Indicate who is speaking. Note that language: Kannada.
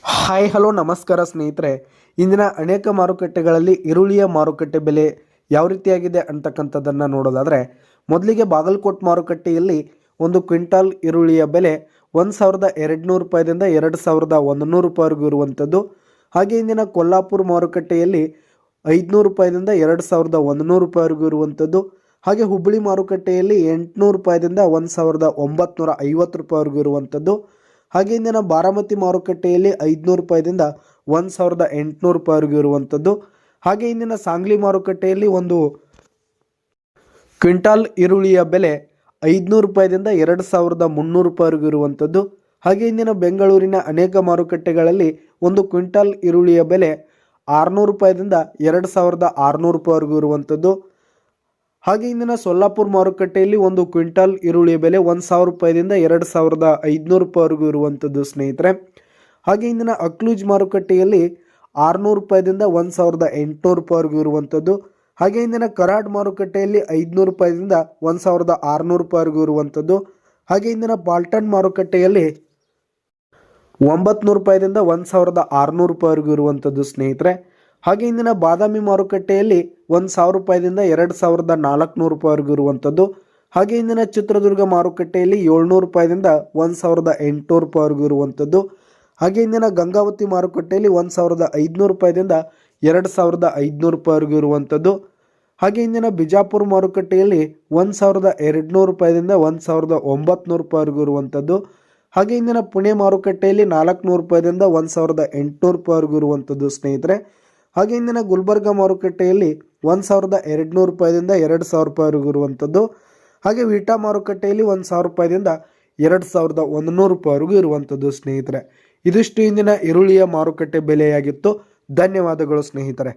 Speaker 1: ಹಾಯ್ ಹಲೋ ನಮಸ್ಕಾರ ಸ್ನೇಹಿತರೆ. ಇಂದಿನ ಅನೇಕ ಮಾರುಕಟ್ಟೆಗಳಲ್ಲಿ ಈರುಳ್ಳಿಯ ಮಾರುಕಟ್ಟೆ ಬೆಲೆ ಯಾವ ರೀತಿಯಾಗಿದೆ ಅಂತಕ್ಕಂಥದ್ದನ್ನು ನೋಡೋದಾದರೆ, ಮೊದಲಿಗೆ ಬಾಗಲಕೋಟ್ ಮಾರುಕಟ್ಟೆಯಲ್ಲಿ ಒಂದು ಕ್ವಿಂಟಾಲ್ ಈರುಳ್ಳಿಯ ಬೆಲೆ 1200 ರೂಪಾಯಿದಿಂದ 2100 ರೂಪಾಯಿವರೆಗೂ ಇರುವಂಥದ್ದು. ಹಾಗೆ ಇಂದಿನ ಕೊಲ್ಲಾಪುರ ಮಾರುಕಟ್ಟೆಯಲ್ಲಿ 500 ರೂಪಾಯಿದಿಂದ 2100 ರೂಪಾಯಿವರೆಗೂ ಇರುವಂಥದ್ದು. ಹಾಗೆ ಹುಬ್ಬಳ್ಳಿ ಮಾರುಕಟ್ಟೆಯಲ್ಲಿ 800 ರೂಪಾಯಿದಿಂದ 1950 ರೂಪಾಯಿವರೆಗೂ ಇರುವಂಥದ್ದು. ಹಾಗೆ ಇಂದಿನ ಬಾರಾಮತಿ ಮಾರುಕಟ್ಟೆಯಲ್ಲಿ 500 ರೂಪಾಯಿದಿಂದ 1800 ರೂಪಾಯಿವರೆಗೂ ಇರುವಂಥದ್ದು. ಹಾಗೆ ಇಂದಿನ ಸಾಂಗ್ಲಿ ಮಾರುಕಟ್ಟೆಯಲ್ಲಿ ಒಂದು ಕ್ವಿಂಟಾಲ್ ಈರುಳ್ಳಿಯ ಬೆಲೆ 500 ರೂಪಾಯಿದಿಂದ 2300 ರೂಪಾಯಿವರೆಗೂ ಇರುವಂಥದ್ದು. ಹಾಗೆ ಇಂದಿನ ಬೆಂಗಳೂರಿನ ಅನೇಕ ಮಾರುಕಟ್ಟೆಗಳಲ್ಲಿ ಒಂದು ಕ್ವಿಂಟಾಲ್ ಈರುಳ್ಳಿಯ ಬೆಲೆ 600 ರೂಪಾಯಿದಿಂದ 2600 ರೂಪಾಯಿವರೆಗೂ ಇರುವಂಥದ್ದು. ಹಾಗೆ ಇಂದಿನ ಸೊಲ್ಲಾಪುರ ಮಾರುಕಟ್ಟೆಯಲ್ಲಿ ಒಂದು ಕ್ವಿಂಟಾಲ್ ಈರುಳ್ಳಿಯ ಬೆಲೆ 1000 ರೂಪಾಯಿದಿಂದ 2500 ರೂಪಾಯಿವರೆಗೂ ಇರುವಂಥದ್ದು ಸ್ನೇಹಿತರೆ. ಹಾಗೆ ಇಂದಿನ ಅಕ್ಲೂಜ್ ಮಾರುಕಟ್ಟೆಯಲ್ಲಿ 600 ರೂಪಾಯಿದಿಂದ 1800 ರೂಪಾಯಿವರೆಗೂ ಇರುವಂಥದ್ದು. ಹಾಗೆ ಇಂದಿನ ಕರಾಡ್ ಮಾರುಕಟ್ಟೆಯಲ್ಲಿ 500 ರೂಪಾಯಿದಿಂದ 1600 ರೂಪಾಯಿವರೆಗೂ ಇರುವಂಥದ್ದು. ಹಾಗೆ ಇಂದಿನ ಪಾಲ್ಟನ್ ಮಾರುಕಟ್ಟೆಯಲ್ಲಿ 900 ರೂಪಾಯಿದಿಂದ 1600 ರೂಪಾಯಿವರೆಗೂ ಇರುವಂಥದ್ದು ಸ್ನೇಹಿತರೆ. ಹಾಗೆ ಇಂದಿನ ಬಾದಾಮಿ ಮಾರುಕಟ್ಟೆಯಲ್ಲಿ 1000 ರೂಪಾಯಿದಿಂದ 2400 ರೂಪಾಯಿವರೆಗೂ ಇರುವಂಥದ್ದು. ಹಾಗೆ ಇಂದಿನ ಚಿತ್ರದುರ್ಗ ಮಾರುಕಟ್ಟೆಯಲ್ಲಿ 700 ರೂಪಾಯಿದಿಂದ 1800 ರೂಪಾಯಿವರೆಗೂ ಇರುವಂಥದ್ದು. ಹಾಗೆ ಇಂದಿನ ಗಂಗಾವತಿ ಮಾರುಕಟ್ಟೆಯಲ್ಲಿ 1500 ರೂಪಾಯಿದಿಂದ 2500 ರೂಪಾಯಿವರೆಗೂ ಇರುವಂಥದ್ದು. ಹಾಗೆ ಇಂದಿನ ಬಿಜಾಪುರ ಮಾರುಕಟ್ಟೆಯಲ್ಲಿ 1200 ರೂಪಾಯಿದಿಂದ 1900 ರೂಪಾಯಿವರೆಗೂ ಇರುವಂಥದ್ದು. ಹಾಗೆ ಇಂದಿನ ಪುಣೆ ಮಾರುಕಟ್ಟೆಯಲ್ಲಿ 400 ರೂಪಾಯಿದಿಂದ 1800 ರೂಪಾಯಿವರೆಗೂ ಇರುವಂಥದ್ದು ಸ್ನೇಹಿತರೆ. ಹಾಗೆ ಇಂದಿನ ಗುಲ್ಬರ್ಗ ಮಾರುಕಟ್ಟೆಯಲ್ಲಿ 1200 ರೂಪಾಯಿದಿಂದ 2000 ರೂಪಾಯಿವರೆಗೂ ಇರುವಂಥದ್ದು. ಹಾಗೆ ವಿಟಾ ಮಾರುಕಟ್ಟೆಯಲ್ಲಿ 1000 ರೂಪಾಯಿದಿಂದ 2100 ರೂಪಾಯಿವರೆಗೂ ಇರುವಂಥದ್ದು ಸ್ನೇಹಿತರೆ. ಇದಿಷ್ಟು ಇಂದಿನ ಈರುಳ್ಳಿಯ ಮಾರುಕಟ್ಟೆ ಬೆಲೆಯಾಗಿತ್ತು. ಧನ್ಯವಾದಗಳು ಸ್ನೇಹಿತರೆ.